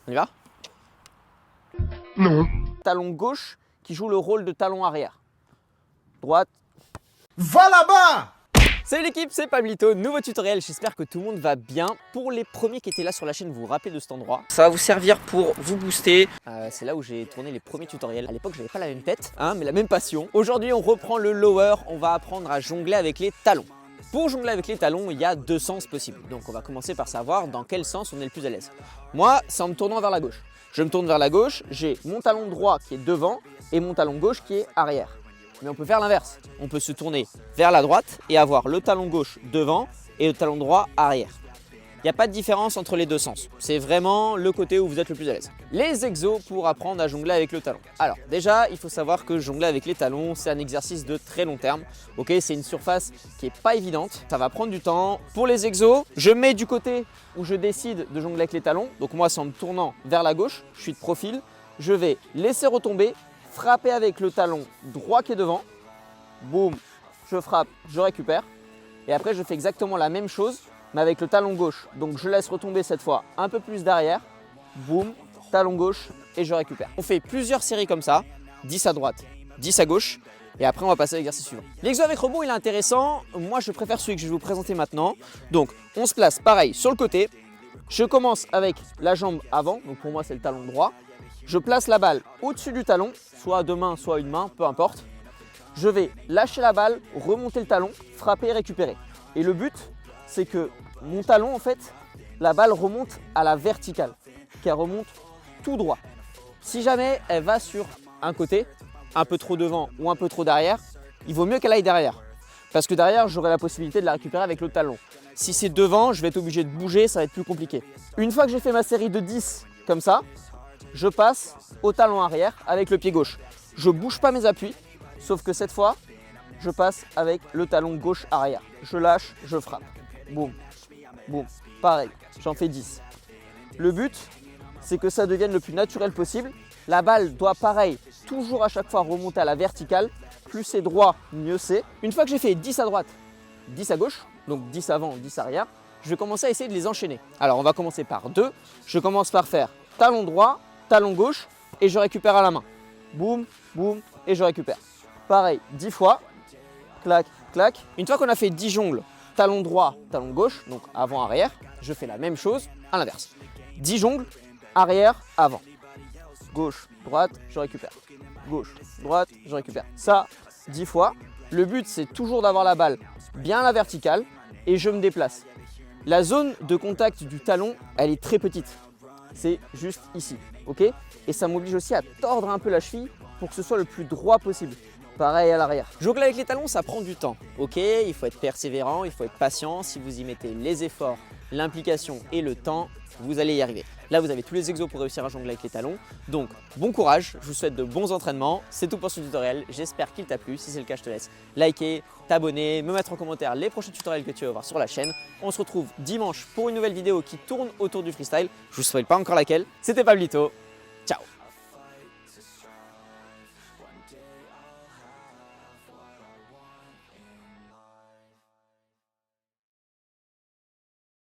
On y va? Non. Talon gauche qui joue le rôle de talon arrière. Droite. Va là-bas! Salut l'équipe, c'est Pablito, nouveau tutoriel, j'espère que tout le monde va bien. Pour les premiers qui étaient là sur la chaîne, vous vous rappelez de cet endroit. Ça va vous servir pour vous booster. C'est là où j'ai tourné les premiers tutoriels. À l'époque, j'avais pas la même tête, hein, mais la même passion. Aujourd'hui, on reprend le lower, on va apprendre à jongler avec les talons. Pour jongler avec les talons, il y a deux sens possibles. Donc on va commencer par savoir dans quel sens on est le plus à l'aise. Moi, c'est en me tournant vers la gauche. Je me tourne vers la gauche, j'ai mon talon droit qui est devant et mon talon gauche qui est arrière. Mais on peut faire l'inverse. On peut se tourner vers la droite et avoir le talon gauche devant et le talon droit arrière. Il n'y a pas de différence entre les deux sens. C'est vraiment le côté où vous êtes le plus à l'aise. Les exos pour apprendre à jongler avec le talon. Alors déjà, il faut savoir que jongler avec les talons, c'est un exercice de très long terme. Ok, c'est une surface qui n'est pas évidente. Ça va prendre du temps. Pour les exos, je mets du côté où je décide de jongler avec les talons. Donc moi, c'est en me tournant vers la gauche. Je suis de profil. Je vais laisser retomber, frapper avec le talon droit qui est devant. Boum, je frappe, je récupère. Et après, je fais exactement la même chose, mais avec le talon gauche. Donc je laisse retomber cette fois un peu plus derrière. Boum, talon gauche et je récupère. On fait plusieurs séries comme ça, 10 à droite, 10 à gauche. Et après, on va passer à l'exercice suivant. L'exo avec rebond, il est intéressant. Moi, je préfère celui que je vais vous présenter maintenant. Donc, on se place pareil sur le côté. Je commence avec la jambe avant. Donc pour moi, c'est le talon droit. Je place la balle au-dessus du talon, soit deux mains, soit une main, peu importe. Je vais lâcher la balle, remonter le talon, frapper et récupérer. Et le but, c'est que mon talon, en fait, la balle remonte à la verticale, qu'elle remonte tout droit. Si jamais elle va sur un côté, un peu trop devant ou un peu trop derrière, il vaut mieux qu'elle aille derrière. Parce que derrière, j'aurai la possibilité de la récupérer avec le talon. Si c'est devant, je vais être obligé de bouger, ça va être plus compliqué. Une fois que j'ai fait ma série de 10 comme ça, je passe au talon arrière avec le pied gauche. Je ne bouge pas mes appuis, sauf que cette fois, je passe avec le talon gauche arrière. Je lâche, je frappe. Boum, boum. Pareil, j'en fais 10. Le but, c'est que ça devienne le plus naturel possible. La balle doit, pareil, toujours à chaque fois remonter à la verticale. Plus c'est droit, mieux c'est. Une fois que j'ai fait 10 à droite, 10 à gauche, donc 10 avant, 10 arrière, je vais commencer à essayer de les enchaîner. Alors, on va commencer par 2. Je commence par faire talon droit, talon gauche et je récupère à la main. Boum, boum et je récupère. Pareil, 10 fois. Clac, clac. Une fois qu'on a fait 10 jongles, talon droit, talon gauche, donc avant, arrière, je fais la même chose à l'inverse. 10 jongles, arrière, avant. Gauche, droite, je récupère. Gauche, droite, je récupère. Ça, 10 fois. Le but, c'est toujours d'avoir la balle bien à la verticale et je me déplace. La zone de contact du talon, elle est très petite. C'est juste ici, ok? Et ça m'oblige aussi à tordre un peu la cheville pour que ce soit le plus droit possible. Pareil à l'arrière. Jongler avec les talons, ça prend du temps, ok? Il faut être persévérant, il faut être patient. Si vous y mettez les efforts, l'implication et le temps, vous allez y arriver. Là, vous avez tous les exos pour réussir à jongler avec les talons. Donc, bon courage, je vous souhaite de bons entraînements. C'est tout pour ce tutoriel, j'espère qu'il t'a plu. Si c'est le cas, je te laisse liker, t'abonner, me mettre en commentaire les prochains tutoriels que tu vas voir sur la chaîne. On se retrouve dimanche pour une nouvelle vidéo qui tourne autour du freestyle. Je vous souhaite pas encore laquelle. C'était Pablito.